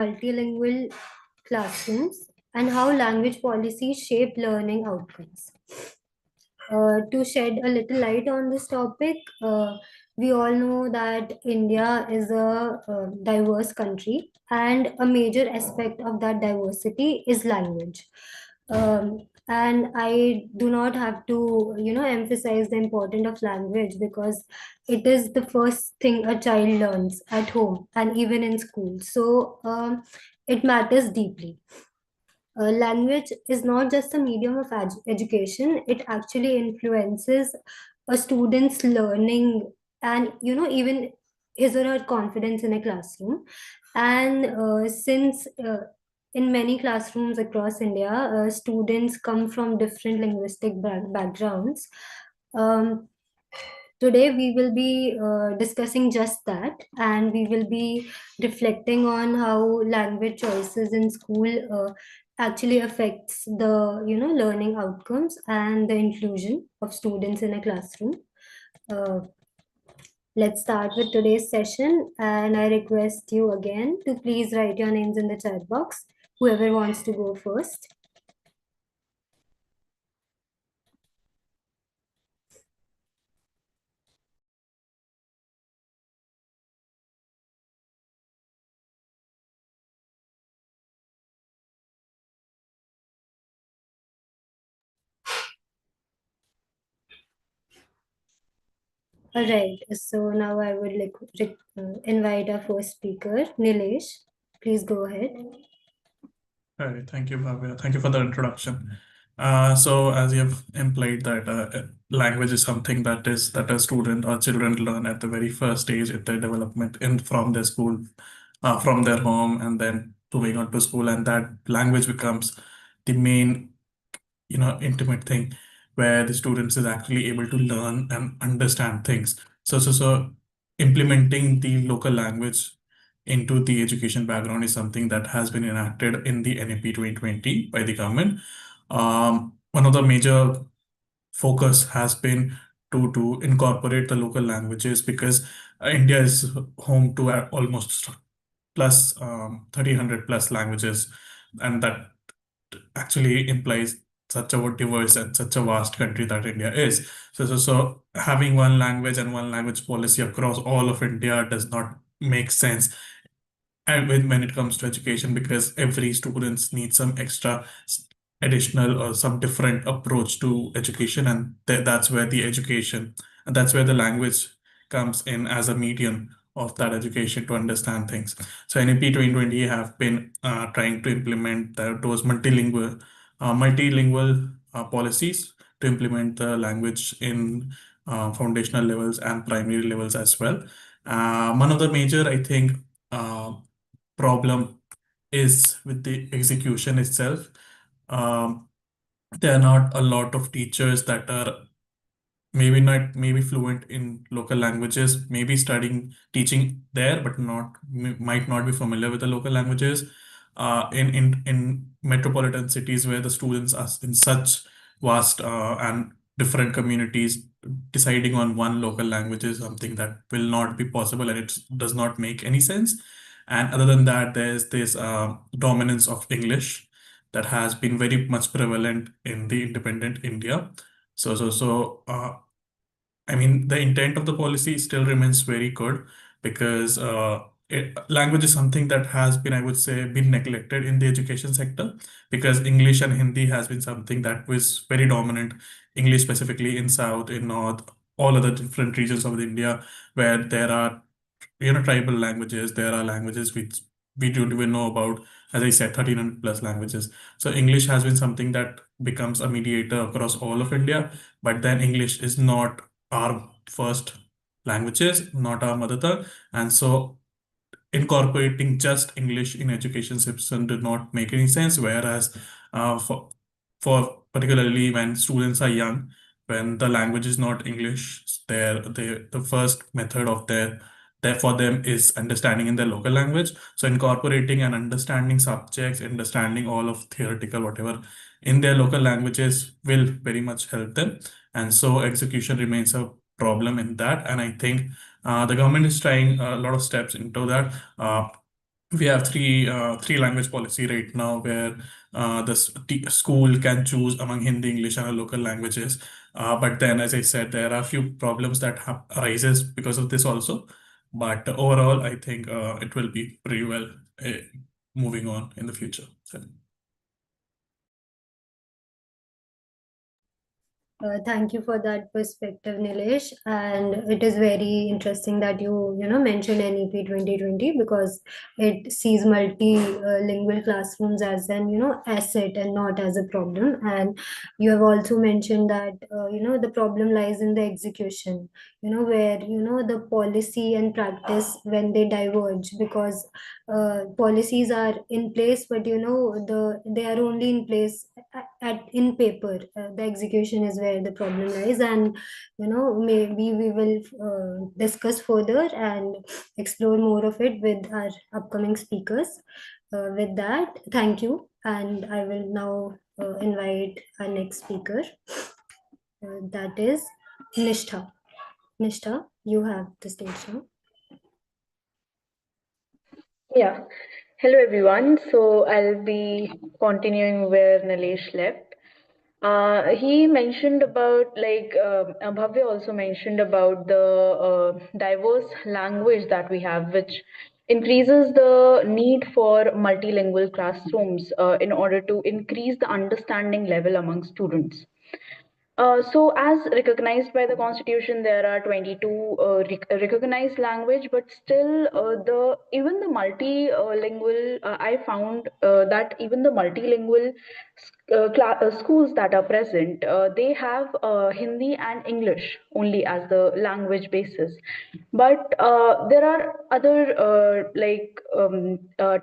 multilingual classrooms and how language policies shape learning outcomes. To shed a little light on this topic, we all know that India is a diverse country, and a major aspect of that diversity is language. And I do not have to, emphasize the importance of language because it is the first thing a child learns at home and even in school. So it matters deeply. Language is not just a medium of education, it actually influences a student's learning and even his or her confidence in a classroom. And since in many classrooms across India, students come from different linguistic backgrounds. um, Today, we will be discussing just that, and we will be reflecting on how language choices in school actually affects the learning outcomes and the inclusion of students in a classroom. Uh, let's start with today's session, and I request you again to please write your names in the chat box. Whoever wants to go first. All right, so now I would invite our first speaker, Nilesh. Please go ahead. Right, thank you, Bhavya. Thank you for the introduction. So as you have implied that language is something that a student or children learn at the very first stage in their development in from their school, from their home, and then moving on to school, and that language becomes the main intimate thing where the students is actually able to learn and understand things. So implementing the local language into the education background is something that has been enacted in the NAP 2020 by the government. One of the major focus has been to incorporate the local languages because India is home to almost plus 1300 plus languages, and that actually implies such a diverse and such a vast country that India is. So having one language and one language policy across all of India does not make sense. And when it comes to education, because every students need some extra additional or some different approach to education, and that's where the education and that's where the language comes in as a medium of that education to understand things. So NEP 2020 have been trying to implement those multilingual policies to implement the language in foundational levels and primary levels as well. One of the major, I think, uh, problem is with the execution itself. Um, there are not a lot of teachers that are maybe fluent in local languages, maybe studying teaching there, but might not be familiar with the local languages. In metropolitan cities where the students are in such vast and different communities, deciding on one local language is something that will not be possible, and it does not make any sense. And other than that, there's this dominance of English that has been very much prevalent in the independent India. So, I mean, the intent of the policy still remains very good because language is something that has been, I would say, been neglected in the education sector, because English and Hindi has been something that was very dominant. English specifically in South, in North, all other different regions of India where there are tribal languages. There are languages which we don't even know about. As I said, 1300 plus languages. So English has been something that becomes a mediator across all of India, but then English is not our first languages, not our mother tongue. And so incorporating just English in education system did not make any sense. Whereas for particularly when students are young, when the language is not English, the first method of their for them is understanding in their local language. So incorporating and understanding subjects, understanding all of theoretical whatever in their local languages will very much help them. And so execution remains a problem in that. And I think the government is trying a lot of steps into that. we have three language policy right now where school can choose among Hindi, English, and local languages. But then, as I said, there are a few problems that arises because of this also. But overall, I think it will be pretty well uh, moving on in the future. So, Thank you for that perspective, Nilesh. And it is very interesting that you mentioned NEP 2020 because it sees multilingual classrooms as an asset and not as a problem. And you have also mentioned that the problem lies in the execution, where the policy and practice when they diverge because policies are in place, but they are only in place in paper. The execution is where the problem lies, and maybe we will discuss further and explore more of it with our upcoming speakers. With that, thank you, and I will now invite our next speaker. That is Nishtha. Nishtha, you have the stage now. Yeah. Hello, everyone. So I'll be continuing where Nilesh left. He mentioned about Bhavya also mentioned about the diverse language that we have, which increases the need for multilingual classrooms in order to increase the understanding level among students. So, as recognized by the Constitution, there are 22 recognized language, but still, the even the multilingual. I found that even the multilingual schools that are present, they have Hindi and English only as the language basis, but there are other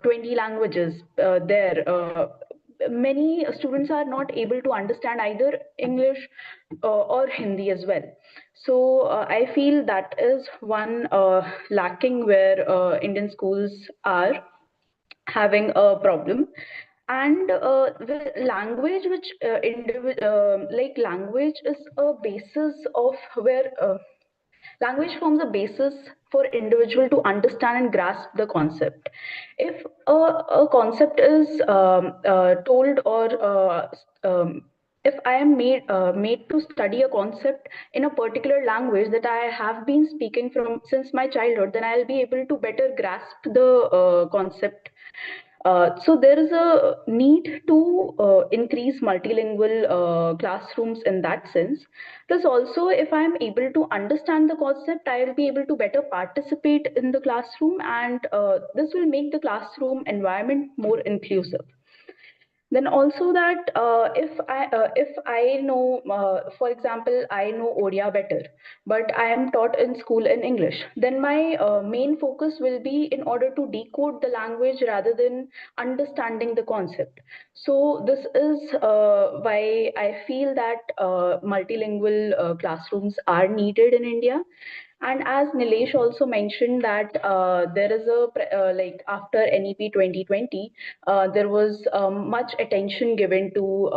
20 languages there. Many students are not able to understand either English or Hindi as well. So I feel that is one lacking where Indian schools are having a problem. And the language, which language is a basis of where language forms a basis for individual to understand and grasp the concept. If a concept is told or if I am made to study a concept in a particular language that I have been speaking from since my childhood, then I'll be able to better grasp the concept. So there is a need to increase multilingual classrooms in that sense. Plus, also, if I'm able to understand the concept, I will be able to better participate in the classroom, and this will make the classroom environment more inclusive. Then also that if I know, for example, I know Odia better, but I am taught in school in English, then my main focus will be in order to decode the language rather than understanding the concept. So this is why I feel that multilingual classrooms are needed in India. And as Nilesh also mentioned that there is after NEP 2020, there was much attention given to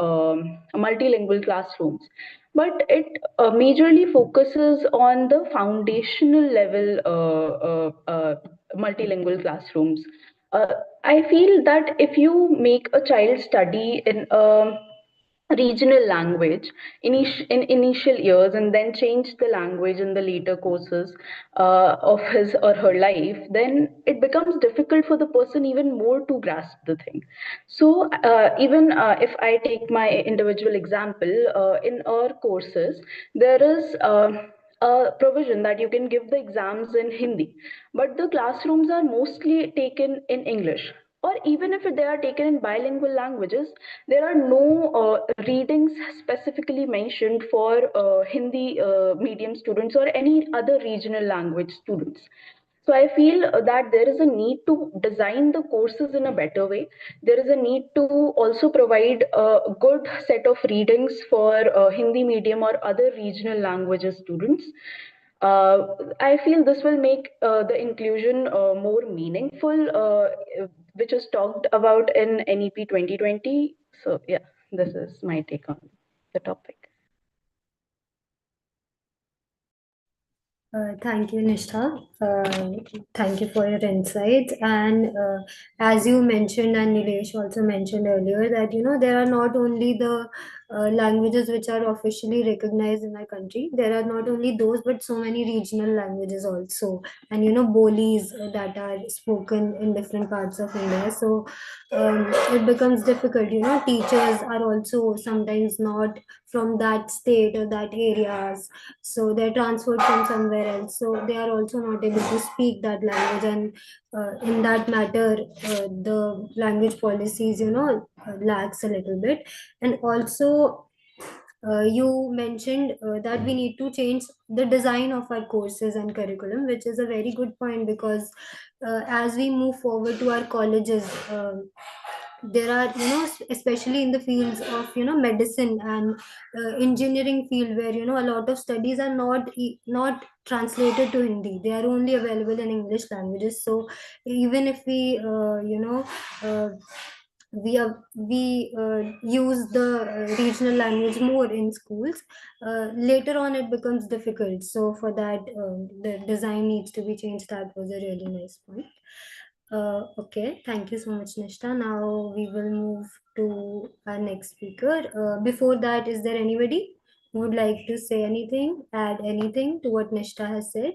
multilingual classrooms. But it majorly focuses on the foundational level multilingual classrooms. Uh, I feel that if you make a child study in a regional language in initial years and then change the language in the later courses of his or her life, then it becomes difficult for the person even more to grasp the thing. So even if I take my individual example, in our courses there is a provision that you can give the exams in Hindi, but the classrooms are mostly taken in English. Or even if they are taken in bilingual languages, there are no readings specifically mentioned for Hindi medium students or any other regional language students. So I feel that there is a need to design the courses in a better way. There is a need to also provide a good set of readings for Hindi medium or other regional languages students. I feel this will make the inclusion more meaningful, which is talked about in NEP 2020. So yeah, this is my take on the topic. Thank you, Nishtha. Uh, Thank you for your insights. And as you mentioned, and Nilesh also mentioned earlier, that there are not only the languages which are officially recognized in our country. There are not only those, but so many regional languages also, and bolis that are spoken in different parts of India. So it becomes difficult. Teachers are also sometimes not from that state or that areas, so they're transferred from somewhere else, so they are also not able to speak that language. And in that matter, the language policies lacks a little bit. And also, you mentioned that we need to change the design of our courses and curriculum, which is a very good point, because as we move forward to our colleges, there are, especially in the fields of medicine and engineering field, where a lot of studies are not translated to Hindi. They are only available in English languages. So even if we uh, use the regional language more in schools, later on it becomes difficult. So for that, the design needs to be changed. That was a really nice point. Okay, thank you so much, Nishta. Now we will move to our next speaker. Before that, is there anybody who would like to say anything, add anything to what Nishta has said?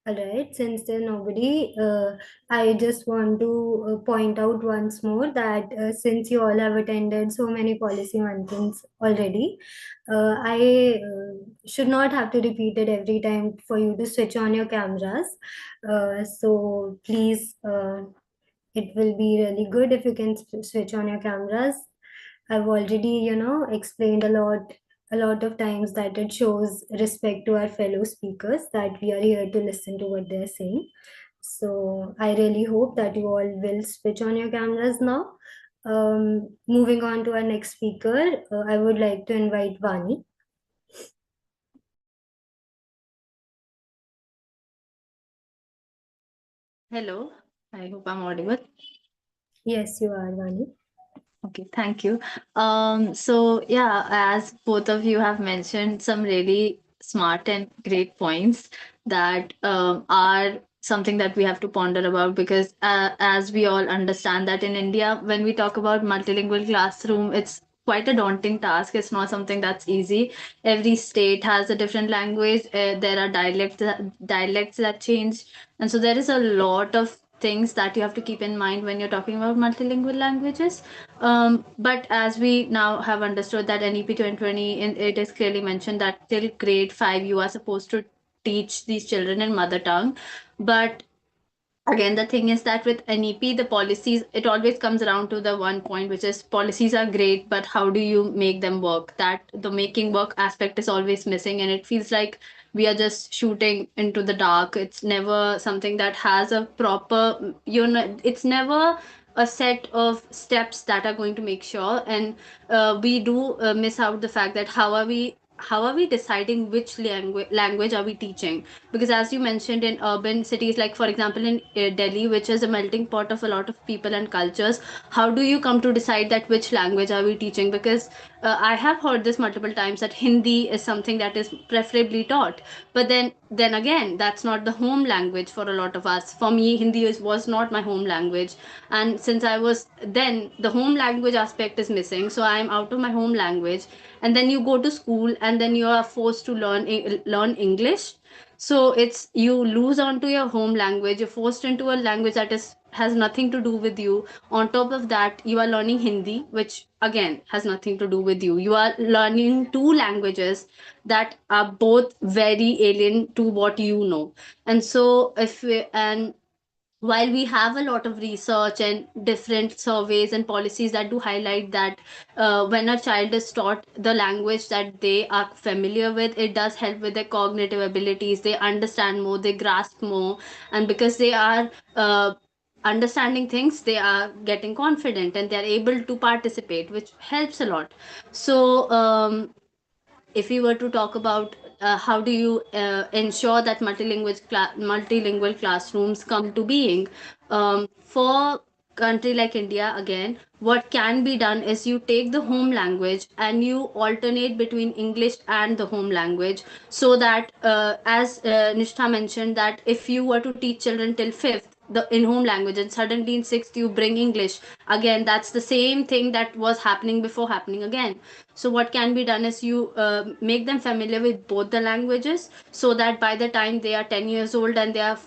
All right, since there's nobody, I just want to point out once more that since you all have attended so many policy months already, I should not have to repeat it every time for you to switch on your cameras. So please, it will be really good if you can switch on your cameras. I've already, explained a lot of times that it shows respect to our fellow speakers, that we are here to listen to what they're saying. So I really hope that you all will switch on your cameras now. Moving on to our next speaker, I would like to invite Vani. Hello, I hope I'm audible. Yes, you are, Vani. Okay, thank you. So yeah, as both of you have mentioned some really smart and great points that are something that we have to ponder about, because as we all understand that in India, when we talk about multilingual classroom, it's quite a daunting task. It's not something that's easy. Every state has a different language. There are dialects that change, and so there is a lot of things that you have to keep in mind when you're talking about multilingual languages. But as we now have understood that NEP 2020, it is clearly mentioned that till grade 5 you are supposed to teach these children in mother tongue. But again, the thing is that with NEP, the policies, it always comes around to the one point, which is policies are great, but how do you make them work? That the making work aspect is always missing, and it feels like we are just shooting into the dark. It's never something that has a proper, it's never a set of steps that are going to make sure. And we do miss out the fact that how are we deciding which language are we teaching? Because as you mentioned, in urban cities, like for example in Delhi, which is a melting pot of a lot of people and cultures, how do you come to decide that which language are we teaching? Because I have heard this multiple times that Hindi is something that is preferably taught, but then again, that's not the home language for a lot of us. For me, Hindi was not my home language, and since I was then, the home language aspect is missing, so I'm out of my home language. And then you go to school, and then you are forced to learn English. So it's, you lose onto your home language, you're forced into a language that is has nothing to do with you. On top of that, you are learning Hindi, which again has nothing to do with you. You are learning two languages that are both very alien to what you know. And so if we, and while we have a lot of research and different surveys and policies that do highlight that when a child is taught the language that they are familiar with, it does help with their cognitive abilities. They understand more, they grasp more, and because they are understanding things, they are getting confident and they are able to participate, which helps a lot. So if we were to talk about how do you ensure that multilingual classrooms come to being, for country like India, again, what can be done is you take the home language and you alternate between English and the home language, so that, as Nishtha mentioned, that if you were to teach children till fifth the in home language and suddenly in sixth you bring English again, that's the same thing that was happening before happening again. So what can be done is you make them familiar with both the languages, so that by the time they are 10 years old and they are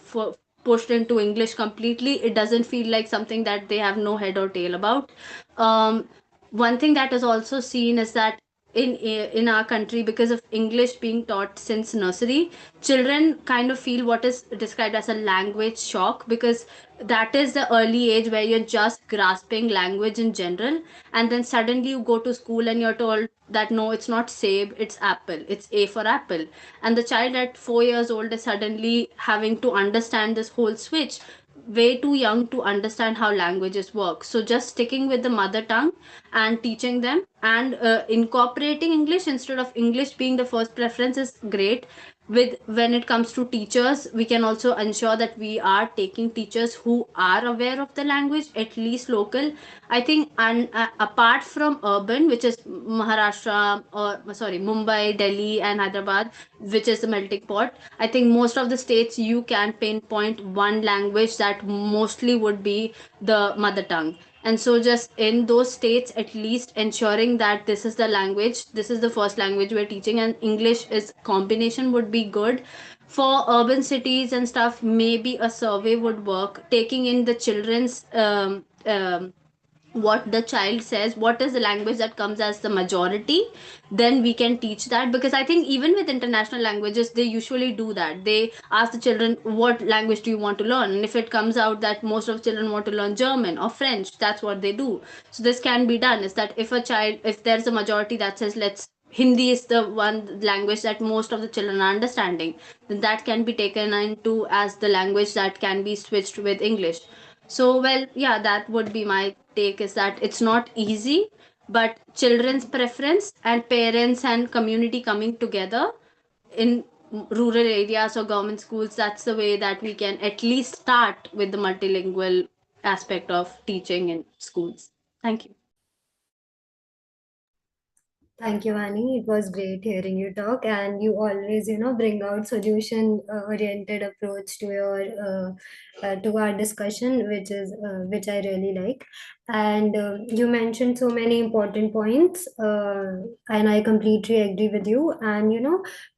pushed into English completely, it doesn't feel like something that they have no head or tail about. um, One thing that is also seen is that in our country, because of English being taught since nursery, children kind of feel what is described as a language shock, because that is the early age where you're just grasping language in general, and then suddenly you go to school and you're told that no, it's not save, it's apple, it's A for apple. And the child at 4 years old is suddenly having to understand this whole switch, way too young to understand how languages work. So just sticking with the mother tongue and teaching them, and incorporating English instead of English being the first preference is great. With when it comes to teachers, we can also ensure that we are taking teachers who are aware of the language, at least local, I think. And apart from urban, which is Maharashtra, or sorry, Mumbai, Delhi and Hyderabad, which is the melting pot, I think most of the states you can pinpoint one language that mostly would be the mother tongue. And so just in those states, at least ensuring that this is the language, this is the first language we're teaching, and English is combination would be good. For urban cities and stuff, maybe a survey would work, taking in the children's what the child says, what is the language that comes as the majority, then we can teach that. Because I think even with international languages, they usually do that. They ask the children, what language do you want to learn? And if it comes out that most of children want to learn German or French, that's what they do. So this can be done, is that if a child, if there's a majority that says let's Hindi is the one language that most of the children are understanding, then that can be taken into as the language that can be switched with English. So, well, yeah, that would be my take, is that it's not easy, but children's preference and parents and community coming together in rural areas or government schools, that's the way that we can at least start with the multilingual aspect of teaching in schools. Thank you. Thank you, Annie. It was great hearing you talk, and you always, bring out solution-oriented approach to your to our discussion, which I really like. And you mentioned so many important points, and I completely agree with you. And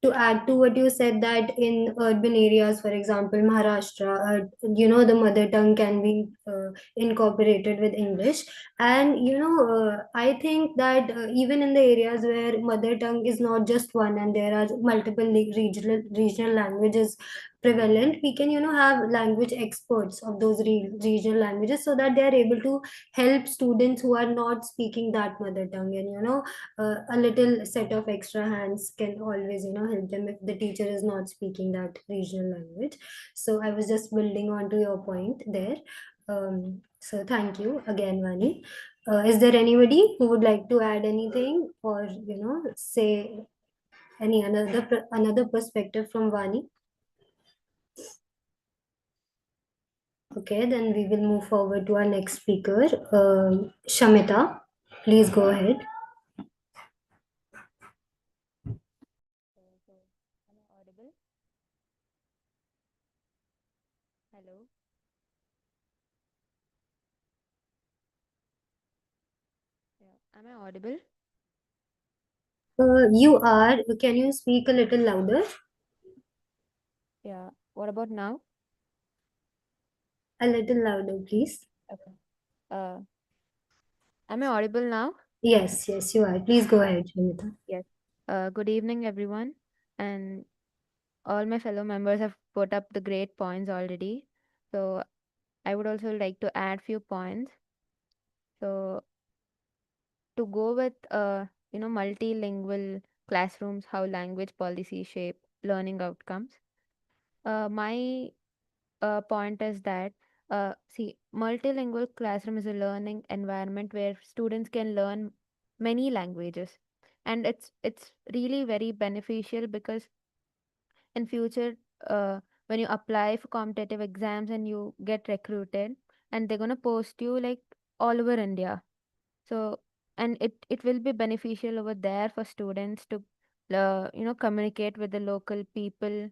to add to what you said, that in urban areas, for example, Maharashtra, the mother tongue can be incorporated with English. And I think that even in the areas where mother tongue is not just one, and there are multiple regional languages prevalent, we can have language experts of those regional languages, so that they are able to help students who are not speaking that mother tongue. And a little set of extra hands can always help them if the teacher is not speaking that regional language. So I was just building on to your point there. So thank you again, Vani. Is there anybody who would like to add anything, or say any another perspective from Vani? Okay, then we will move forward to our next speaker, Shamita. Please go ahead. So, am I audible? Hello. Yeah. Am I audible? You are. Can you speak a little louder? Yeah. What about now? A little louder, please. Okay. Uh, am I audible now? Yes, yes, you are. Please go ahead, Shamita. Yes. Good evening, everyone. And all my fellow members have put up the great points already. So I would also like to add few points. So to go with multilingual classrooms, how language policy shape learning outcomes. My point is that see, multilingual classroom is a learning environment where students can learn many languages, and it's really very beneficial because in future, when you apply for competitive exams and you get recruited and they're gonna post you like all over India. So, and it will be beneficial over there for students to communicate with the local people,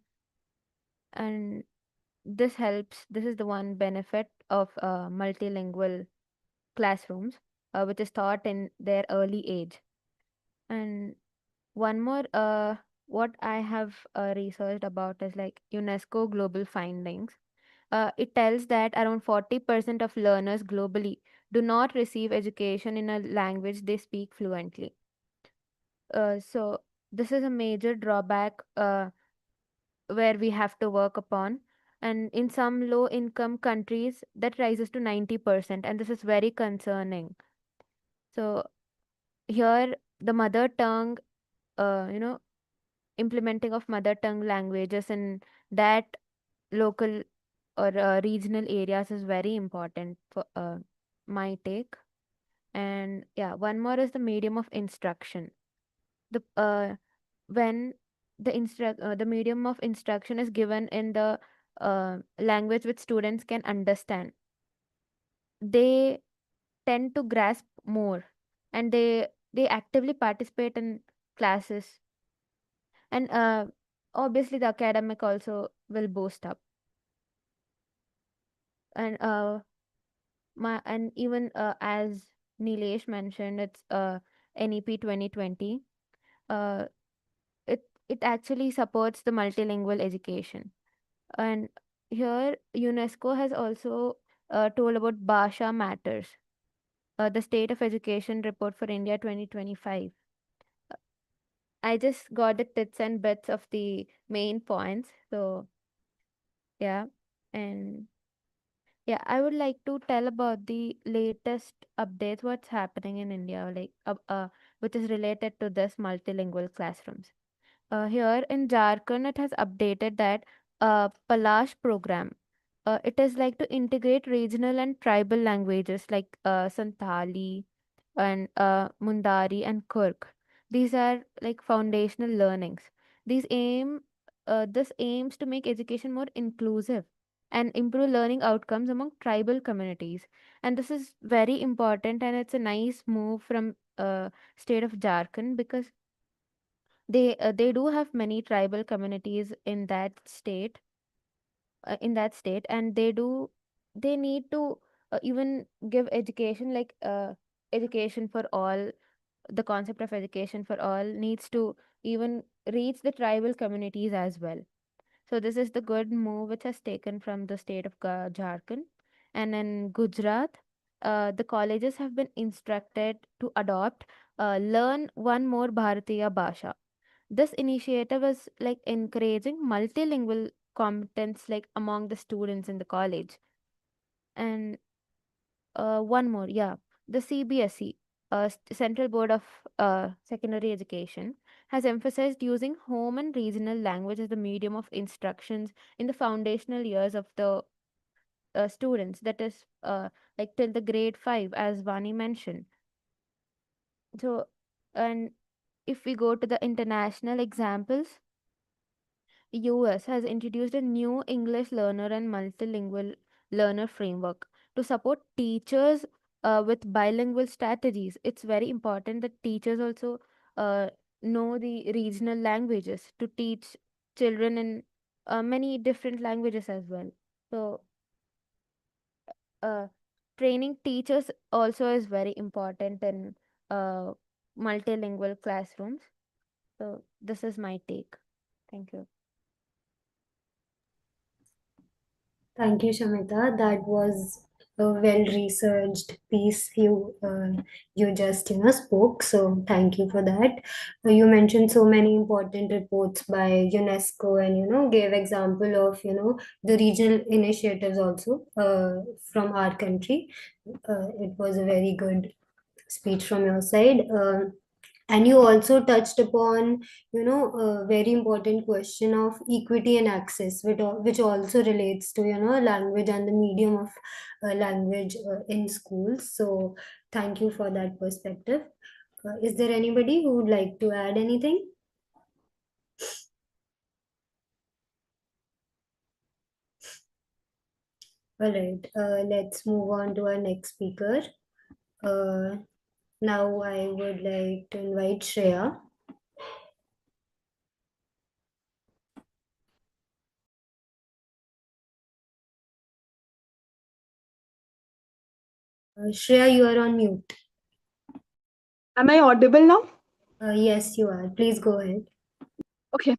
and this helps. This is the one benefit of multilingual classrooms, which is taught in their early age. And one more, what I have researched about is like UNESCO global findings. It tells that around 40% of learners globally do not receive education in a language they speak fluently. So this is a major drawback where we have to work upon. And in some low income countries, that rises to 90%, and this is very concerning. So here, the mother tongue, uh, you know, implementing of mother tongue languages in that local or regional areas is very important for my take. And yeah, one more is the medium of instruction. The when the medium of instruction is given in the language which students can understand, they tend to grasp more, and they actively participate in classes, and obviously the academic also will boost up. And even as Nilesh mentioned, it's NEP 2020. uh it actually supports the multilingual education. And here UNESCO has also told about Bhasha Matters, the State of Education Report for India 2025. I just got the tits and bits of the main points. So yeah, and yeah, I would like to tell about the latest updates, what's happening in India, like which is related to this multilingual classrooms. Here in Jharkhand, it has updated that Palash program. It is like to integrate regional and tribal languages like Santali and Mundari and Kurk. These are like foundational learnings. This aims to make education more inclusive and improve learning outcomes among tribal communities. And this is very important, and it's a nice move from state of Jharkhand, because they do have many tribal communities in that state, and they need to even give education, like education for all. The concept of education for all needs to even reach the tribal communities as well. So this is the good move which has taken from the state of Jharkhand. And in Gujarat, the colleges have been instructed to adopt learn one more Bharatiya Bhasha. This initiative is like encouraging multilingual competence like among the students in the college. And one more, yeah, the CBSE, Central Board of Secondary Education, has emphasized using home and regional language as the medium of instructions in the foundational years of the students. That is like till the grade 5, as Vani mentioned. So, and if we go to the international examples, US has introduced a new English learner and multilingual learner framework to support teachers with bilingual strategies. It's very important that teachers also uh, know the regional languages to teach children in many different languages as well. So, uh, training teachers also is very important in uh, multilingual classrooms. So, this is my take. Thank you. Thank you, Shamita. That was a well-researched piece you just spoke. So thank you for that. You mentioned so many important reports by UNESCO, and gave example of the regional initiatives also from our country. It was a very good speech from your side. And you also touched upon a very important question of equity and access, which also relates to language and the medium of language in schools. So thank you for that perspective. Is there anybody who would like to add anything? All right, let's move on to our next speaker. Uh, Now I would like to invite Shreya. Shreya, you are on mute. Am I audible now? Yes, you are. Please go ahead. Okay.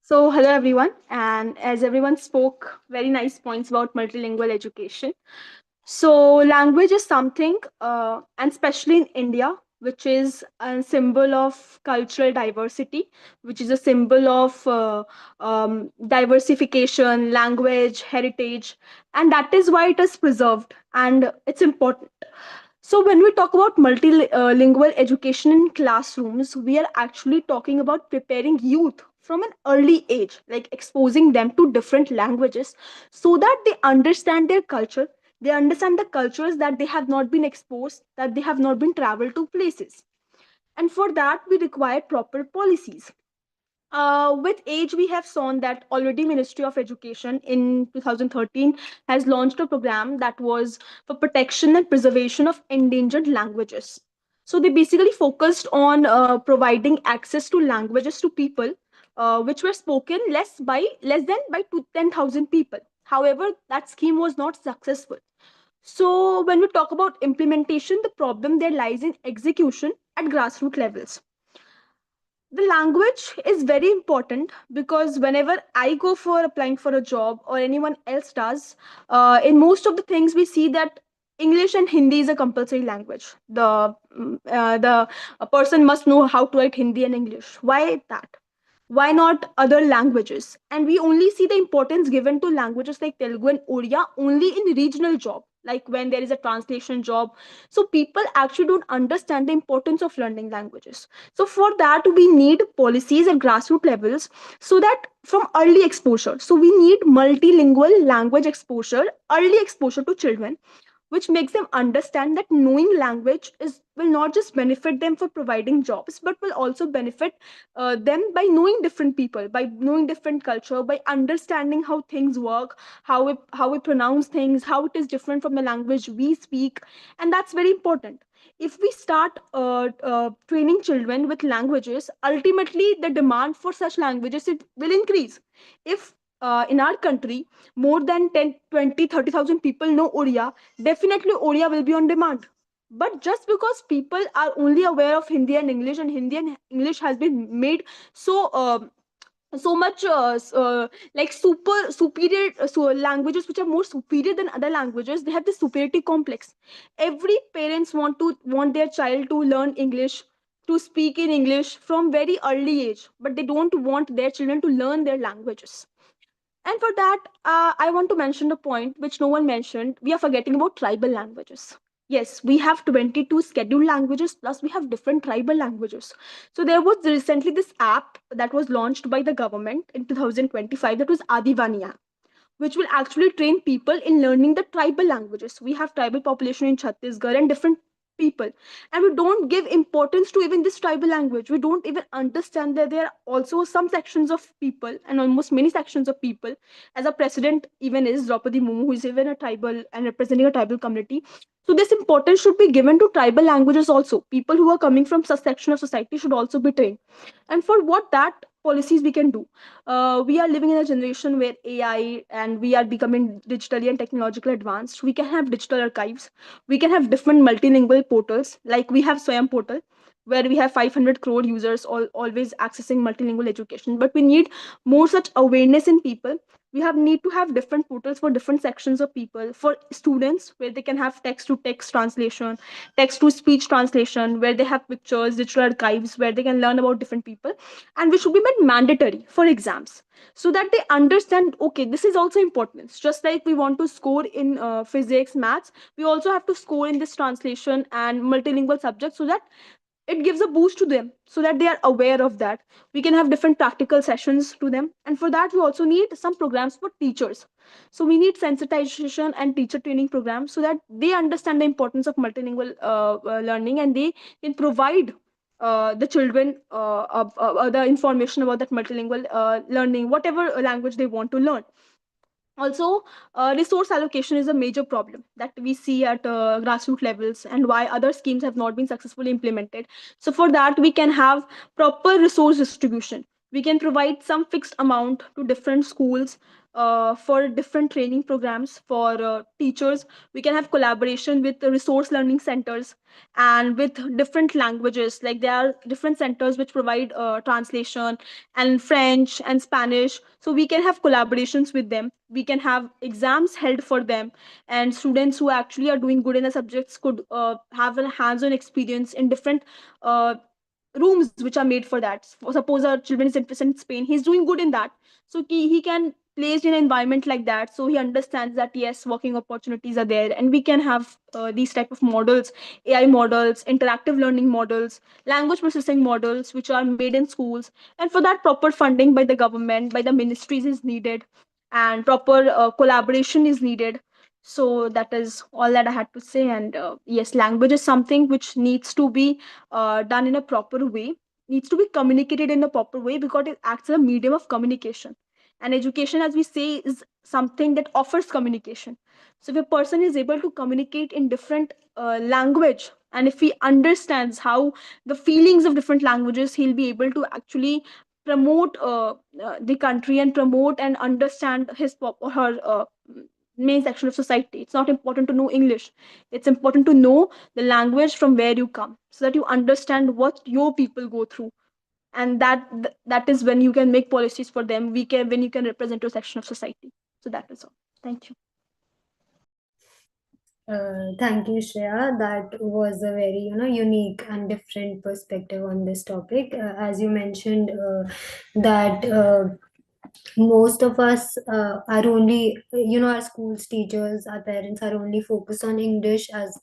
So, hello everyone. And as everyone spoke very nice points about multilingual education. So, language is something, and especially in India, which is a symbol of cultural diversity, which is a symbol of diversification, language, heritage, and that is why it is preserved and it's important. So, when we talk about multilingual education in classrooms, we are actually talking about preparing youth from an early age, like exposing them to different languages so that they understand their culture, they understand the cultures that they have not been exposed, that they have not been traveled to places. And for that, we require proper policies. With age, we have shown that already Ministry of Education in 2013 has launched a program that was for protection and preservation of endangered languages. So they basically focused on providing access to languages to people which were spoken less than by 10,000 people. However, that scheme was not successful. So when we talk about implementation, the problem there lies in execution at grassroots levels. The language is very important because whenever I go for applying for a job or anyone else does, in most of the things we see that English and Hindi is a compulsory language. The a person must know how to write Hindi and English. Why that? Why not other languages? And we only see the importance given to languages like Telugu and Odia only in regional job, like when there is a translation job. So people actually don't understand the importance of learning languages. So for that, we need policies at grassroots levels, so that from early exposure, so we need multilingual language exposure, early exposure to children, which makes them understand that knowing language is will not just benefit them for providing jobs, but will also benefit them by knowing different people, by knowing different culture, by understanding how things work, how we pronounce things, how it is different from the language we speak. And that's very important. If we start training children with languages, ultimately the demand for such languages it will increase. If in our country more than 10, 20, 30,000 people know Odia, definitely Odia will be on demand. But just because people are only aware of Hindi and English, and Hindi and English has been made so so much like super superior, so languages which are more superior than other languages, they have this superiority complex. Every parents want their child to learn English, to speak in English from very early age, but they don't want their children to learn their languages. And for that, I want to mention a point which no one mentioned. We are forgetting about tribal languages. Yes, we have 22 scheduled languages, plus we have different tribal languages. So there was recently this app that was launched by the government in 2025, that was Adivani app, which will actually train people in learning the tribal languages. We have tribal population in Chhattisgarh and different people, and we don't give importance to even this tribal language. We don't even understand that there are also some sections of people, and almost many sections of people, as our president even is Draupadi Murmu, who is even a tribal and representing a tribal community. So this importance should be given to tribal languages also. People who are coming from such section of society should also be trained. And for what that policies we can do, we are living in a generation where AI and we are becoming digitally and technologically advanced. We can have digital archives. We can have different multilingual portals, like we have Swayam portal, where we have 500 crore users always accessing multilingual education. But we need more such awareness in people. We have need to have different portals for different sections of people. For students, where they can have text to text translation, text to speech translation, where they have pictures, digital archives, where they can learn about different people, and which should be made mandatory for exams, so that they understand, okay, this is also important. Just like we want to score in physics, maths, we also have to score in this translation and multilingual subjects, so that it gives a boost to them, so that they are aware of that. We can have different practical sessions to them, and for that we also need some programs for teachers. So we need sensitization and teacher training programs, so that they understand the importance of multilingual learning, and they can provide the children the information about that multilingual learning, whatever language they want to learn. Also, resource allocation is a major problem that we see at grassroots levels, and why other schemes have not been successfully implemented. So for that, we can have proper resource distribution. We can provide some fixed amount to different schools for different training programs for teachers. We can have collaboration with the resource learning centers and with different languages. Like there are different centers which provide translation and French and Spanish. So we can have collaborations with them. We can have exams held for them, and students who actually are doing good in the subjects could have a hands-on experience in different uh, rooms which are made for that. Suppose our children is interested in Spain, he's doing good in that, so he can placed in an environment like that, so he understands that yes, working opportunities are there, and we can have these type of models, AI models, interactive learning models, language processing models which are made in schools. And for that, proper funding by the government, by the ministries is needed, and proper collaboration is needed. So that is all that I had to say. And yes, language is something which needs to be done in a proper way, needs to be communicated in a proper way, because it acts as a medium of communication. And education, as we say, is something that offers communication. So if a person is able to communicate in different language, and if he understands how the feelings of different languages, he'll be able to actually promote the country and promote and understand his or her main section of society. It's not important to know English, it's important to know the language from where you come, so that you understand what your people go through. And that is when you can make policies for them, we can when you can represent your section of society. So that is all. Thank you. Thank you, Shreya. That was a very, unique and different perspective on this topic. As you mentioned, that most of us are only, our schools teachers, our parents are only focused on English as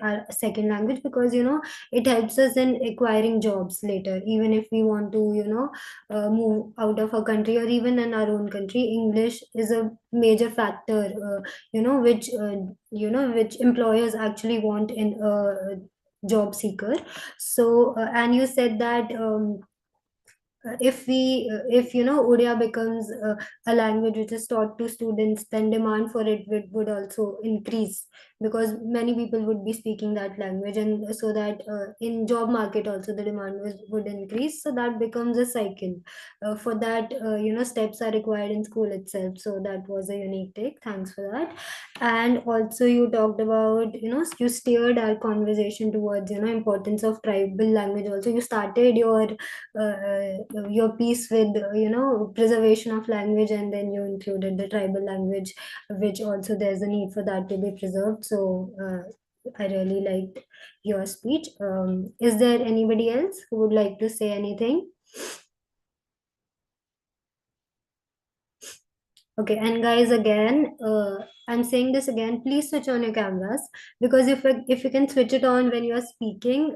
our second language, because it helps us in acquiring jobs later, even if we want to move out of our country or even in our own country. English is a major factor, which employers actually want in a job seeker. So and you said that if Odia becomes a language which is taught to students, then demand for it would also increase, because many people would be speaking that language, and so that in job market also the demand would increase. So that becomes a cycle. For that, steps are required in school itself. So that was a unique take. Thanks for that. And also you talked about, you steered our conversation towards, importance of tribal language. Also you started your piece with preservation of language, and then you included the tribal language, which also there's a need for that to be preserved. So I really liked your speech. Is there anybody else who would like to say anything? Okay, and guys, again, I'm saying this again, please switch on your cameras, because if you can switch it on when you are speaking,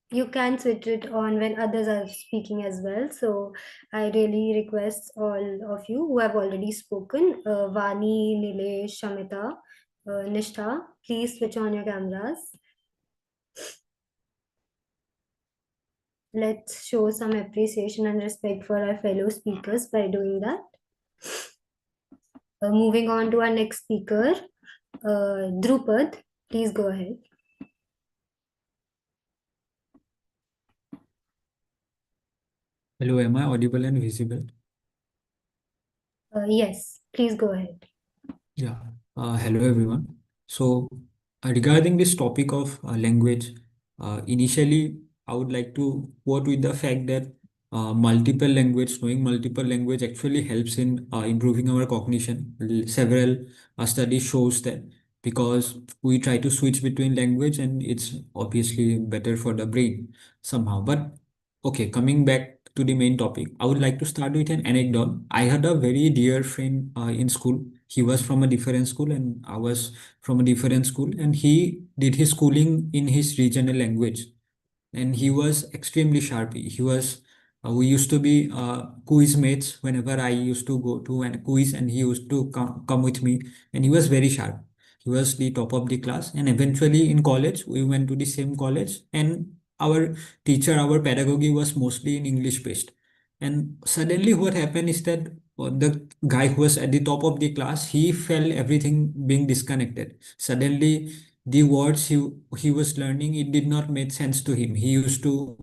you can switch it on when others are speaking as well. So I really request all of you who have already spoken, Vani, Nilesh, Shamita, Nishtha, please switch on your cameras. Let's show some appreciation and respect for our fellow speakers by doing that. Moving on to our next speaker, Drupad, please go ahead. Hello, am I audible and visible? Yes, please go ahead. Yeah. Hello, everyone. So, regarding this topic of language, initially, I would like to quote with the fact that knowing multiple language actually helps in improving our cognition. Several studies shows that, because we try to switch between language and it's obviously better for the brain somehow. But okay, coming back to the main topic, I would like to start with an anecdote. I had a very dear friend in school. He was from a different school and I was from a different school, and he did his schooling in his regional language, and he was extremely sharp. He was we used to be quiz mates whenever I used to go to a quiz, and he used to come with me, and he was very sharp. He was the top of the class, and eventually in college we went to the same college, and our our pedagogy was mostly in English based. And suddenly what happened is that the guy who was at the top of the class, he felt everything being disconnected. Suddenly, the words he was learning, it did not make sense to him. He used to,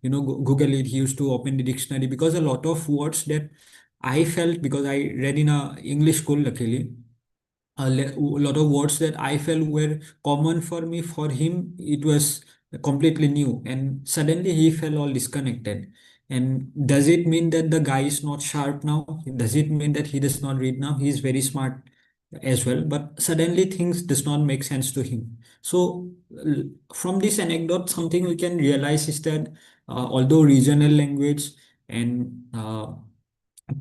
Google it. He used to open the dictionary, because a lot of words that I felt, because I read in a English school, luckily, a lot of words that I felt were common for me, for him, it was completely new. And suddenly he felt all disconnected. And does it mean that the guy is not sharp now? Does it mean that he does not read now? He is very smart as well, but suddenly things does not make sense to him. So from this anecdote, something we can realize is that although regional language and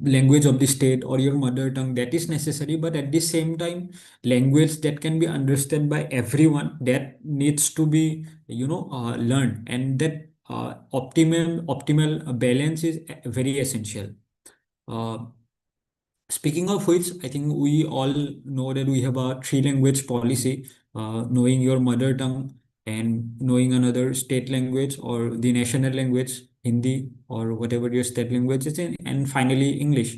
language of the state or your mother tongue, that is necessary, but at the same time, language that can be understood by everyone, that needs to be learned, and that optimal balance is very essential. uh, Speaking of which, I think we all know that we have a three language policy, knowing your mother tongue and knowing another state language or the national language, Hindi or whatever your state language is in, and finally English.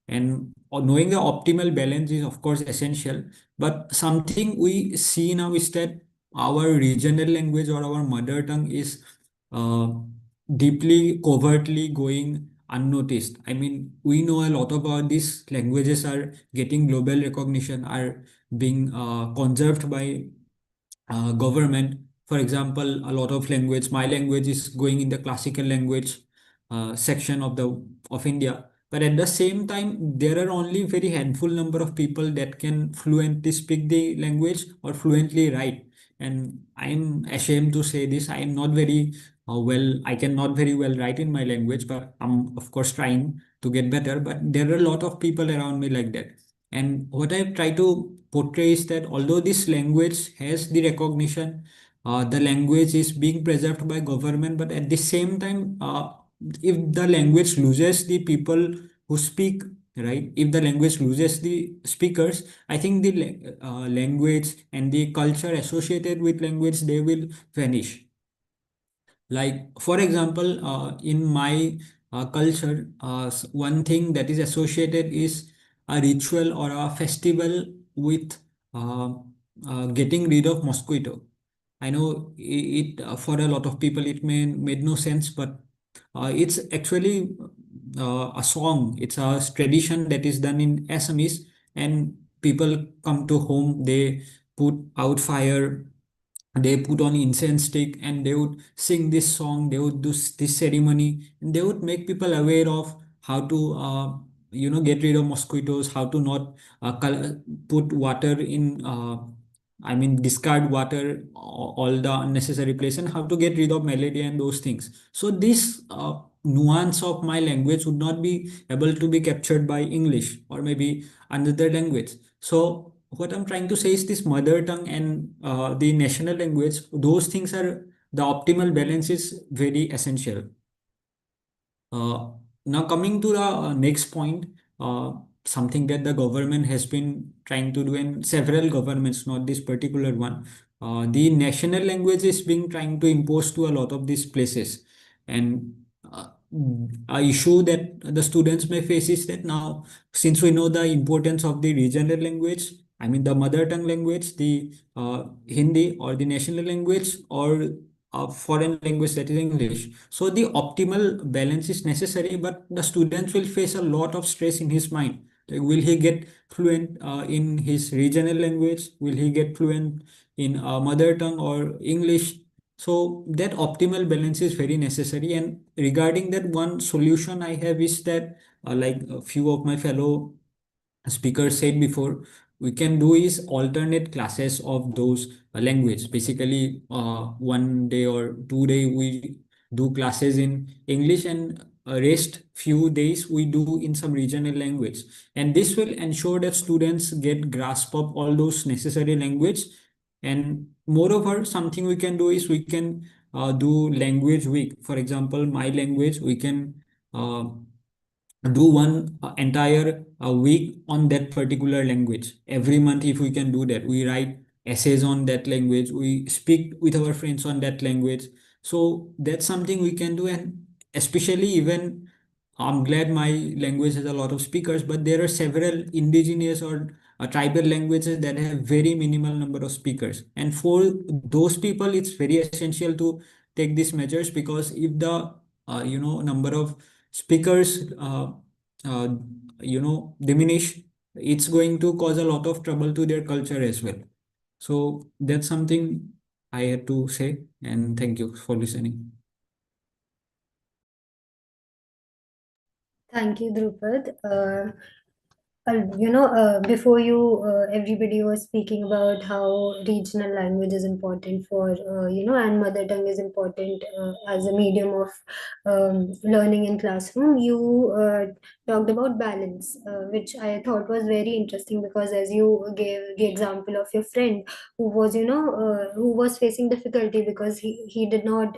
And knowing the optimal balance is, of course, essential. But something we see now is that our regional language or our mother tongue is uh, deeply, covertly going unnoticed. I mean, we know a lot about these languages are getting global recognition, are being conserved by government. For example, a lot of language, my language is going in the classical language section of India. But at the same time, there are only very handful number of people that can fluently speak the language or fluently write. And I'm ashamed to say this. I am not very I cannot very well write in my language, but I'm of course trying to get better. But there are a lot of people around me like that. And what I try to portray is that although this language has the recognition, the language is being preserved by government, but at the same time, if the language loses the people who speak, right? If the language loses the speakers, I think the language and the culture associated with language, they will vanish. Like, for example, in my culture, one thing that is associated is a ritual or a festival with uh, getting rid of mosquito. I know it for a lot of people it may made no sense, but it's actually a song. It's a tradition that is done in Assamese, and people come to home. They put out fire, they put on incense stick, and they would sing this song, they would do this ceremony, and they would make people aware of how to get rid of mosquitoes, how to not put water in I mean discard water all the unnecessary place, and how to get rid of malaria and those things. So this nuance of my language would not be able to be captured by English or maybe another language. So what I'm trying to say is this mother tongue and the national language, those things are the optimal balance is very essential. Uh, Now coming to the next point, uh, something that the government has been trying to do, and several governments, not this particular one, the national language is being trying to impose to a lot of these places. And a issue that the students may face is that now, since we know the importance of the regional language, I mean the mother tongue language, the Hindi or the national language, or a foreign language that is English. So the optimal balance is necessary, but the students will face a lot of stress in his mind. Like, will he get fluent in his regional language? Will he get fluent in mother tongue or English? So that optimal balance is very necessary. And regarding that, one solution I have is that, like a few of my fellow speaker said before, we can do is alternate classes of those language. Basically, 1 day or 2 day we do classes in English, and rest few days we do in some regional language. And this will ensure that students get grasp of all those necessary language. And moreover, something we can do is we can do language week. For example, my language, we can uh, do one entire week on that particular language every month. If we can do that, we write essays on that language, we speak with our friends on that language. So that's something we can do. And especially even I'm glad my language has a lot of speakers, but there are several indigenous or tribal languages that have very minimal number of speakers. And for those people, it's very essential to take these measures, because if the number of speakers uh, diminish, it's going to cause a lot of trouble to their culture as well. So that's something I had to say, and thank you for listening. Thank you, Drupad. Before you, everybody was speaking about how regional language is important for, and mother tongue is important as a medium of learning in classroom. You talked about balance, which I thought was very interesting, because as you gave the example of your friend who was, who was facing difficulty because he did not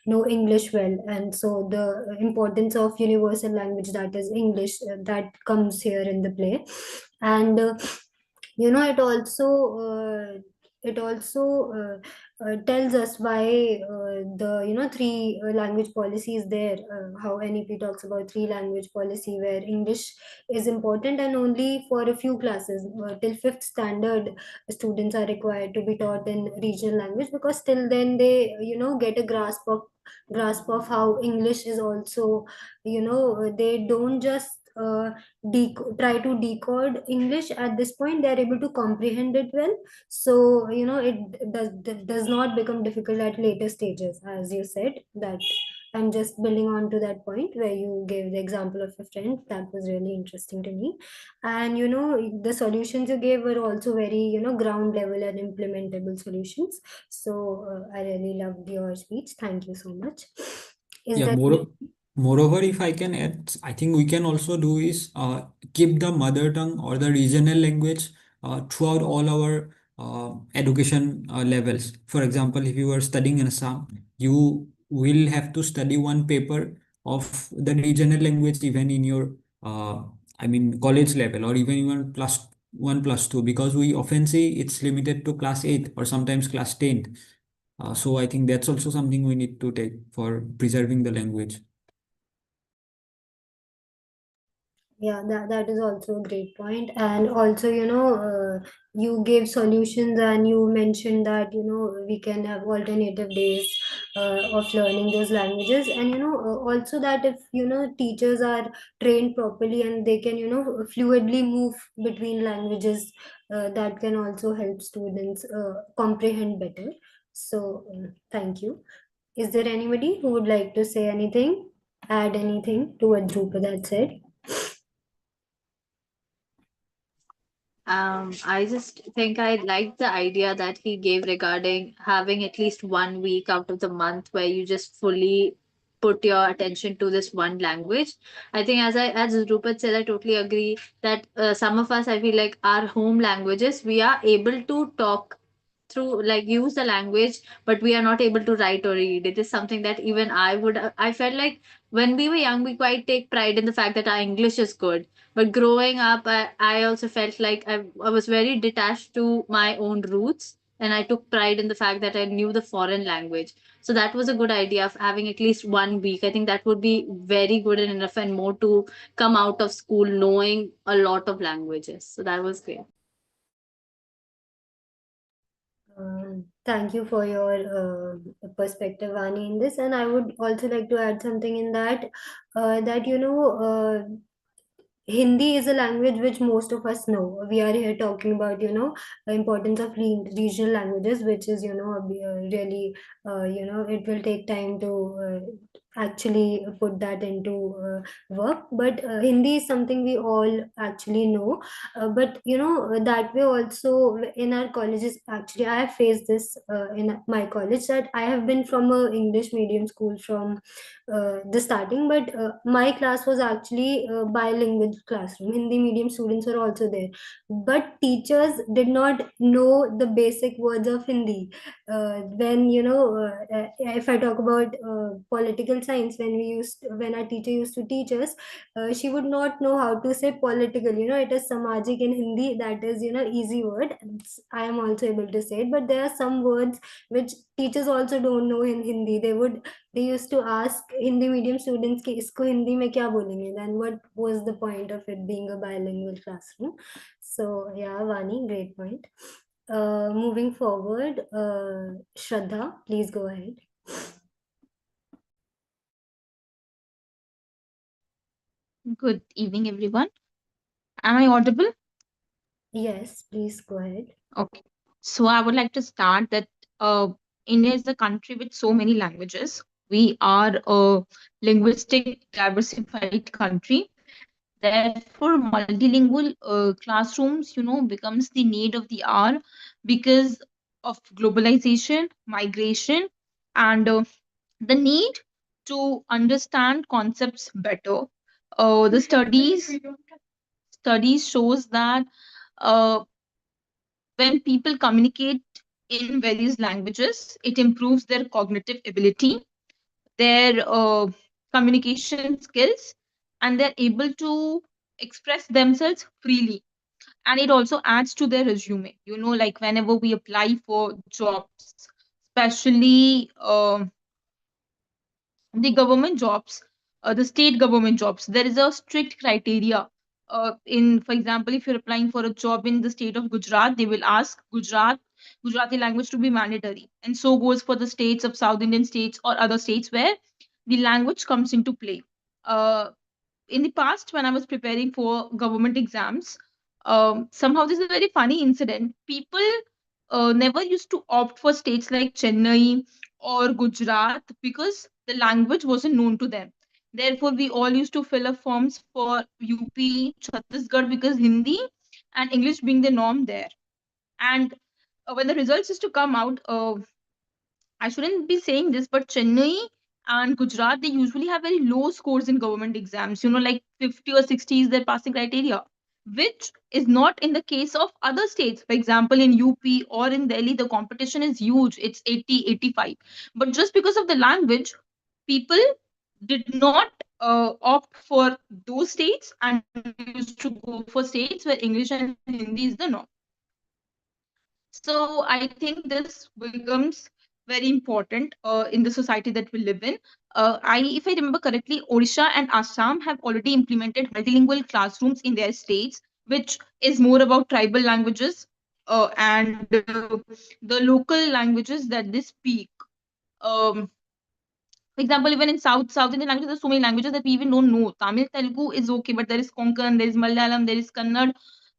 know English well, and so the importance of universal language, that is English, that comes here in the play. And it also tells us why the three language policy is there. How NEP talks about three language policy, where English is important and only for a few classes, till fifth standard students are required to be taught in regional language, because till then they get a grasp of how English is also, they don't just try to decode English. At this point they are able to comprehend it well, so it does not become difficult at later stages, as you said. That I'm just building on to that point where you gave the example of a friend. That was really interesting to me. And the solutions you gave were also very ground level and implementable solutions. So I really loved your speech. Thank you so much. Is Yeah, there moreover, if I can add, I think we can also do is keep the mother tongue or the regional language throughout all our education levels. For example, if you are studying in Assam, you will have to study one paper of the regional language even in your, college level, or even plus one, plus two, because we often see it's limited to class 8 or sometimes class 10. So I think that's also something we need to take for preserving the language. Yeah, that is also a great point. And also, you gave solutions, and you mentioned that, we can have alternative days of learning those languages. And, also that if, teachers are trained properly and they can, fluidly move between languages, that can also help students comprehend better. So, thank you. Is there anybody who would like to say anything, add anything to what Drupad had said? I just think I like the idea that he gave regarding having at least 1 week out of the month where you just fully put your attention to this one language. I think, as Rupert said, I totally agree that some of us, I feel like our home languages, we are able to talk through, like, use the language, but we are not able to write or read. It is something that even I felt like when we were young, we quite take pride in the fact that our English is good, but growing up, I also felt like I was very detached to my own roots, and I took pride in the fact that I knew the foreign language. So that was a good idea of having at least 1 week. I think that would be very good and enough and more to come out of school knowing a lot of languages. So that was great. Thank you for your perspective, Vani, in this. And I would also like to add something in that, Hindi is a language which most of us know. We are here talking about, the importance of regional languages, which is, really, it will take time to actually put that into work. But Hindi is something we all actually know. But, that way also in our colleges, actually, I have faced this in my college, that I have been from a English medium school from the starting, but my class was actually a bilingual classroom. Hindi medium students were also there, but teachers did not know the basic words of Hindi. When if I talk about political science, when our teacher used to teach us, she would not know how to say political. It is samajik in Hindi. That is easy word. I am also able to say it, but there are some words which teachers also don't know in Hindi. They used to ask Hindi medium students कि इसको हिंदी में क्या बोलेंगे. Then what was the point of it being a bilingual classroom? So yeah, Vani, great point. Moving forward, Shraddha, please go ahead. Good evening, everyone. Am I audible? Yes, please go ahead. Okay. So I would like to start that uh, India is a country with so many languages. We are a linguistic diversified country. Therefore, multilingual classrooms, becomes the need of the hour because of globalization, migration, and the need to understand concepts better. The studies shows that uh, when people communicate in various languages, it improves their cognitive ability, their communication skills, and they're able to express themselves freely. And it also adds to their resume. Like whenever we apply for jobs, especially the government jobs, the state government jobs, there is a strict criteria. For example, if you're applying for a job in the state of Gujarat, they will ask Gujarati language to be mandatory. And so goes for the states of South Indian states or other states where the language comes into play. Uh, in the past, when I was preparing for government exams, somehow this is a very funny incident. People never used to opt for states like Chennai or Gujarat because the language wasn't known to them. Therefore, we all used to fill up forms for UP, Chhattisgarh because Hindi and English being the norm there. And when the results used to come out, I shouldn't be saying this, but Chennai and Gujarat, they usually have very low scores in government exams, like 50 or 60 is their passing criteria, which is not in the case of other states. For example, in UP or in Delhi, the competition is huge. It's 80, 85. But just because of the language, people did not opt for those states and used to go for states where English and Hindi is the norm. So I think this becomes very important in the society that we live in. If I remember correctly, Odisha and Assam have already implemented multilingual classrooms in their states, which is more about tribal languages and the local languages that they speak. Um, for example, even in South Indian languages, there's so many languages that we even don't know. Tamil, Telugu is okay, but there is Konkan, there is Malayalam, there is Kannada,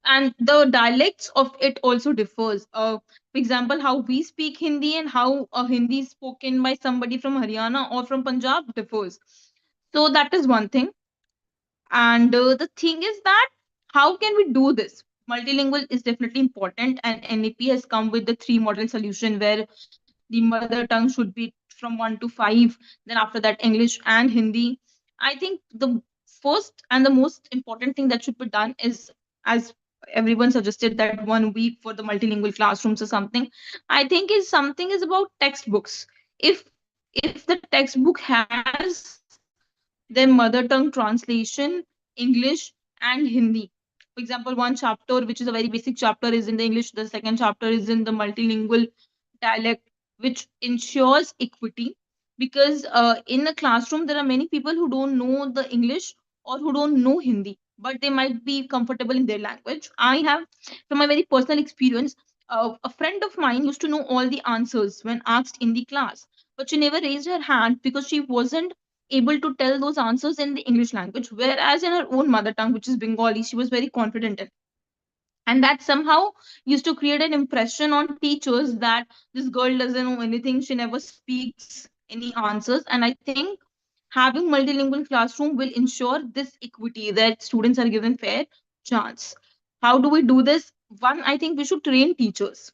and the dialects of it also differs. For example, how we speak Hindi and how Hindi is spoken by somebody from Haryana or from Punjab differs. So that is one thing. And the thing is that how can we do this? Multilingual is definitely important, and NEP has come with the three model solution where the mother tongue should be from 1 to 5, then after that English and Hindi. I think the first and the most important thing that should be done is, as everyone suggested, that 1 week for the multilingual classrooms or something. I think is something is about textbooks. If the textbook has their mother tongue translation, English and Hindi. For example, one chapter, which is a very basic chapter, is in the English, the second chapter is in the multilingual dialect, which ensures equity. Because in a classroom, there are many people who don't know the English or who don't know Hindi, but they might be comfortable in their language. I have, from my very personal experience, a friend of mine used to know all the answers when asked in the class, but she never raised her hand because she wasn't able to tell those answers in the English language, whereas in her own mother tongue, which is Bengali, she was very confident in. And that somehow used to create an impression on teachers that this girl doesn't know anything, she never speaks any answers. And I think having multilingual classroom will ensure this equity, that students are given fair chance. How do we do this? One, I think we should train teachers,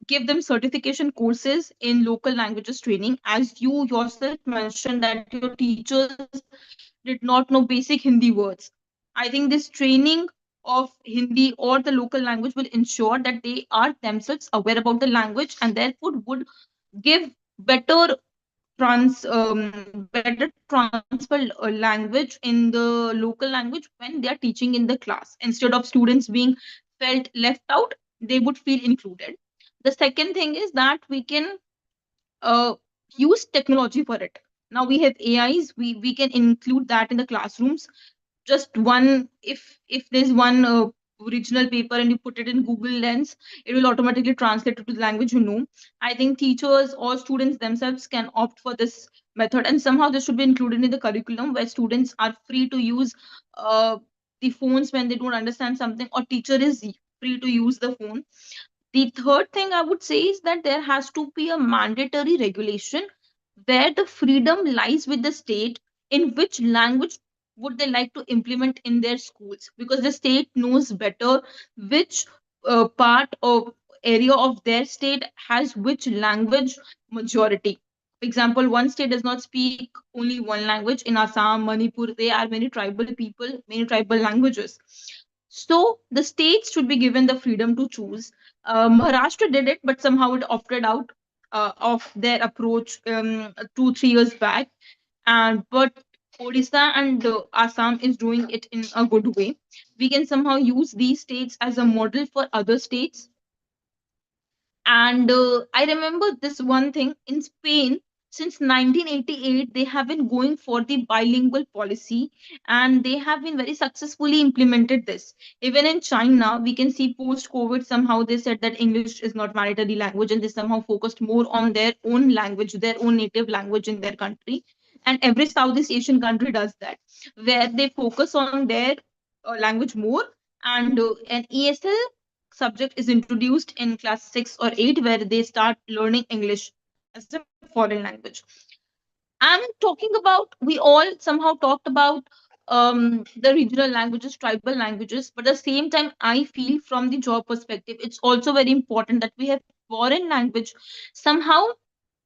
give them certification courses in local languages training. As you yourself mentioned that your teachers did not know basic Hindi words. I think this training of Hindi or the local language will ensure that they are themselves aware about the language and therefore would give better better transfer language in the local language when they are teaching in the class, instead of students being felt left out, they would feel included. The second thing is that we can uh, use technology for it. Now we have AIs, we can include that in the classrooms. Just one, if there's one original paper and you put it in Google Lens, it will automatically translate it to the language you know. I think teachers or students themselves can opt for this method, and somehow this should be included in the curriculum where students are free to use uh, the phones when they don't understand something, or teacher is free to use the phone. The third thing I would say is that there has to be a mandatory regulation where the freedom lies with the state in which language would they like to implement in their schools, because the state knows better which part of area of their state has which language majority. For example, one state does not speak only one language. In Assam, Manipur, there are many tribal people, many tribal languages. So the states should be given the freedom to choose. Maharashtra did it, but somehow it opted out of their approach 2 3 years back. And but Odisha and Assam is doing it in a good way. We can somehow use these states as a model for other states. And I remember this one thing in Spain. Since 1988, they have been going for the bilingual policy, and they have been very successfully implemented this. Even in China, we can see post COVID, somehow they said that English is not mandatory language, and they somehow focused more on their own language, their own native language in their country. And every Southeast Asian country does that, where they focus on their language more. And an ESL subject is introduced in class 6 or 8, where they start learning English as a foreign language. I'm talking about, we all somehow talked about the regional languages, tribal languages, but at the same time, I feel from the job perspective, it's also very important that we have foreign language somehow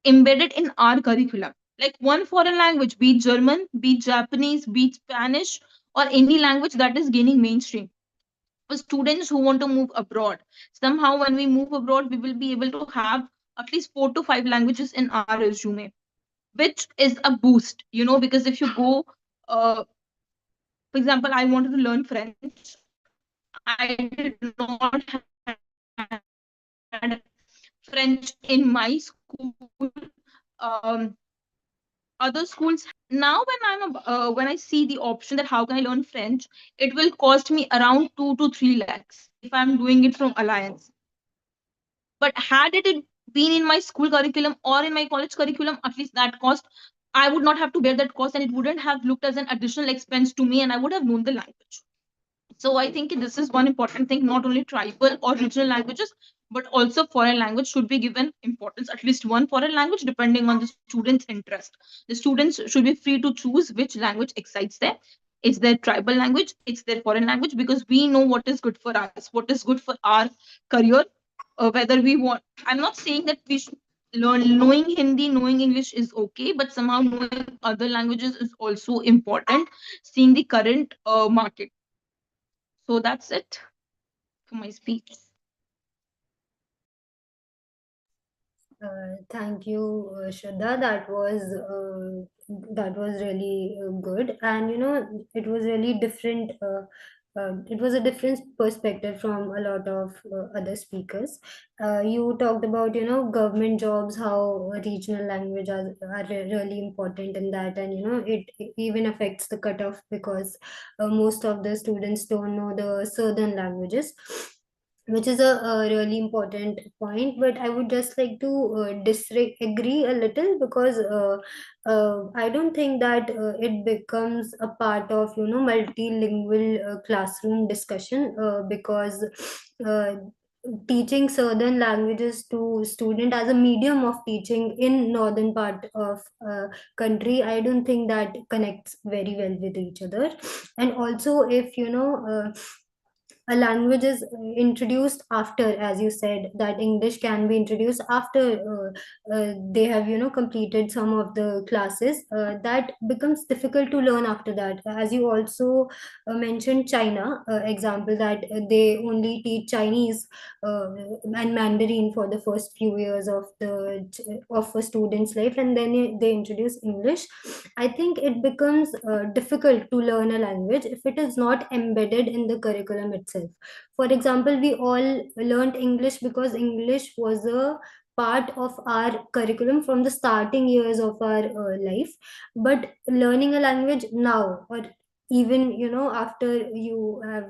embedded in our curriculum. Like one foreign language, be it German, be it Japanese, be it Spanish, or any language that is gaining mainstream for students who want to move abroad. Somehow, when we move abroad, we will be able to have at least 4 to 5 languages in our resume, which is a boost, because if you go, for example, I wanted to learn French. I did not have French in my school. Um, Other schools now, when I see the option that how can I learn French, it will cost me around 2 to 3 lakhs if I'm doing it from Alliance. But had it been in my school curriculum or in my college curriculum, at least that cost, I would not have to bear that cost, and it wouldn't have looked as an additional expense to me, and I would have known the language. So I think this is one important thing. Not only tribal or regional languages, but also foreign language should be given importance. At least one foreign language, depending on the student's interest. The students should be free to choose which language excites them. It's their tribal language, it's their foreign language, because we know what is good for us, what is good for our career. Whether we want, I'm not saying that we should learn, knowing Hindi, knowing English is okay, but somehow knowing other languages is also important, seeing the current market. So that's it for my speech. Thank you, Shraddha. That was really good, and it was really different. It was a different perspective from a lot of other speakers. You talked about government jobs, how regional languages are really important in that, and it even affects the cutoff because most of the students don't know the southern languages, which is a really important point. But I would just like to disagree a little, because I don't think that it becomes a part of multilingual classroom discussion, because uh, teaching southern languages to student as a medium of teaching in northern part of country, I don't think that connects very well with each other. And also, if a language is introduced after, as you said, that English can be introduced after they have completed some of the classes, that becomes difficult to learn after that. As you also mentioned China example, that they only teach Chinese and Mandarin for the first few years of a student's life, and then they introduce English. I think it becomes difficult to learn a language if it is not embedded in the curriculum itself. For example, we all learned English because English was a part of our curriculum from the starting years of our life. But learning a language now, or even after you have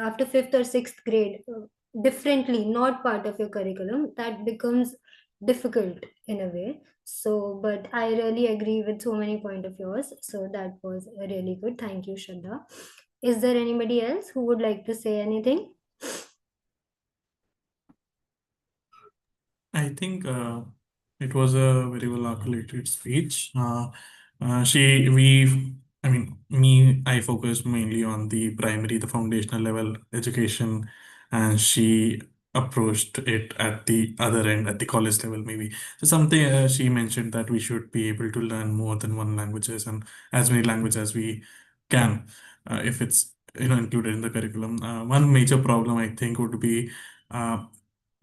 after fifth or sixth grade, differently, not part of your curriculum, that becomes difficult in a way. So, but I really agree with so many point of yours. So that was really good. Thank you, Shraddha. Is there anybody else who would like to say anything? I think it was a very well articulated speech. She, we, I mean, me, I focused mainly on the primary, the foundational level education, and she approached it at the other end, at the college level, maybe. So something she mentioned that we should be able to learn more than one languages and as many languages as we can, if it's included in the curriculum. One major problem I think would be.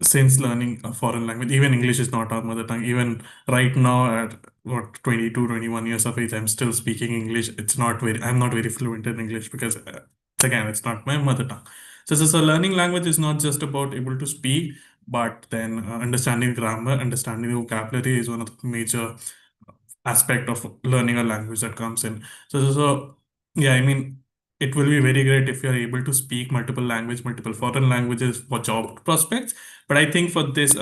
Since learning a foreign language, even English is not our mother tongue. Even right now, at what 22, 21 years of age, I'm still speaking English. I'm not very fluent in English because, again, it's not my mother tongue. So learning language is not just about able to speak, but then understanding grammar, understanding the vocabulary is one of the major aspect of learning a language that comes in. Yeah, I mean, it will be very great if you're able to speak multiple foreign languages for job prospects. But I think for this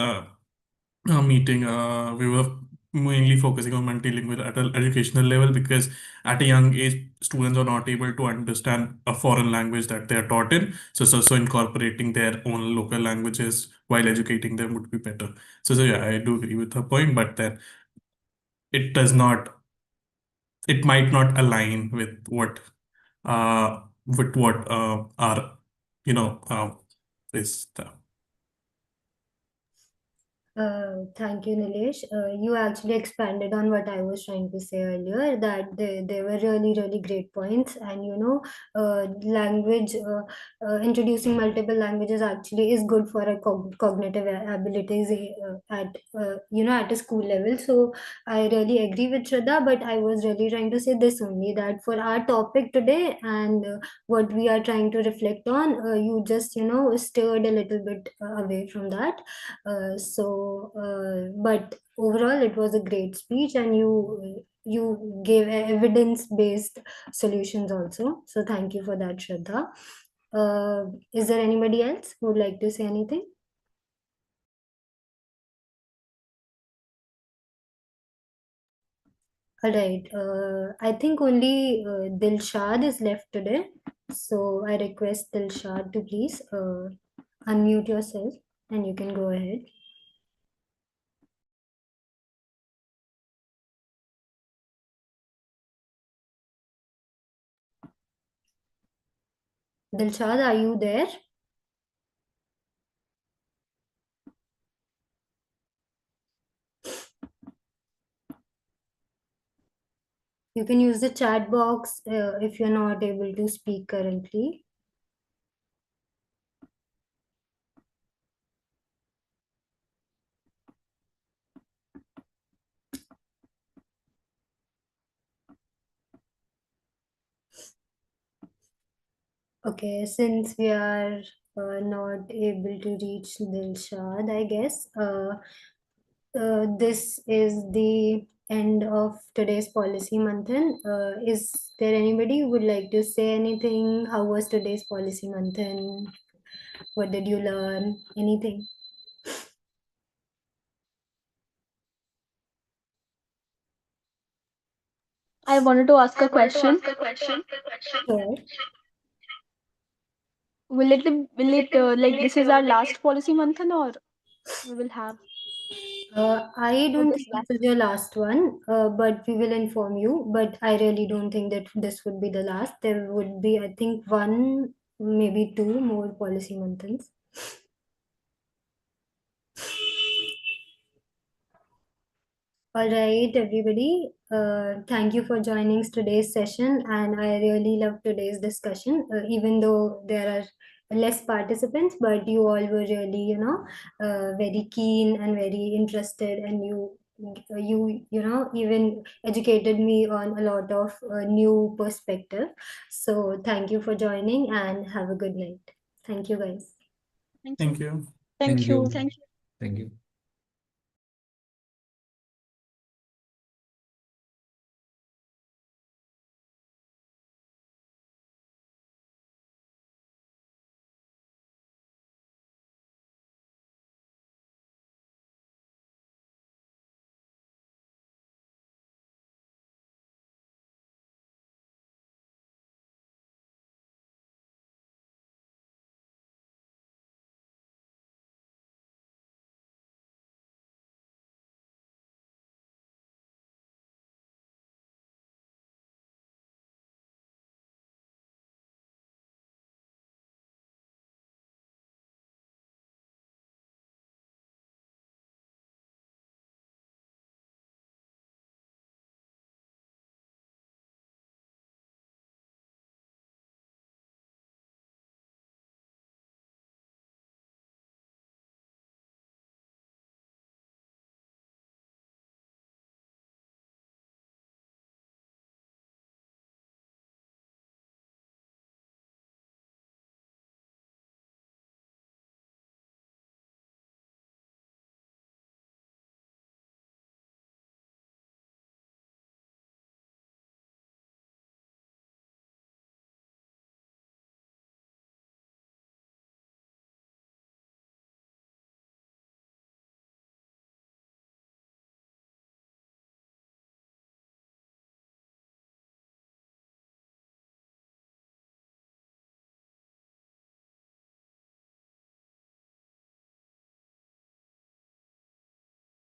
meeting, we were mainly focusing on multilingual at an educational level because at a young age, students are not able to understand a foreign language that they are taught in. So incorporating their own local languages while educating them would be better. So yeah, I do agree with her point, but then it does not, it might not align with what our you know is the Thank you, Nilesh. You actually expanded on what I was trying to say earlier, that they were really, really great points. And, language, introducing multiple languages actually is good for our cognitive abilities at a school level. So I really agree with Shraddha, but I was really trying to say this only, that for our topic today and what we are trying to reflect on, you just, stirred a little bit away from that. But overall, it was a great speech, and you gave evidence-based solutions also. So thank you for that, Shraddha. Is there anybody else who would like to say anything? All right. I think only Dilshad is left today. So I request Dilshad to please unmute yourself and you can go ahead. Dilshad, are you there? You can use the chat box if you're not able to speak currently. Okay, since we are not able to reach Dilshad, I guess this is the end of today's policy, Manthan. Is there anybody who would like to say anything? How was today's policy, Manthan? What did you learn? Anything? I wanted to ask a question. Sure. Will it like this is our last policy Manthan, or we will have I for don't this think last? this is your last one, but we will inform you. But I really don't think that this would be the last. There would be, I think, one, maybe two more policy months. All right, everybody. Thank you for joining today's session, and I really love today's discussion. Even though there are less participants, but you all were really, very keen and very interested, and even educated me on a lot of new perspective. So thank you for joining, and have a good night. Thank you, guys. Thank you. thank you. Thank Thank you. you. Thank you.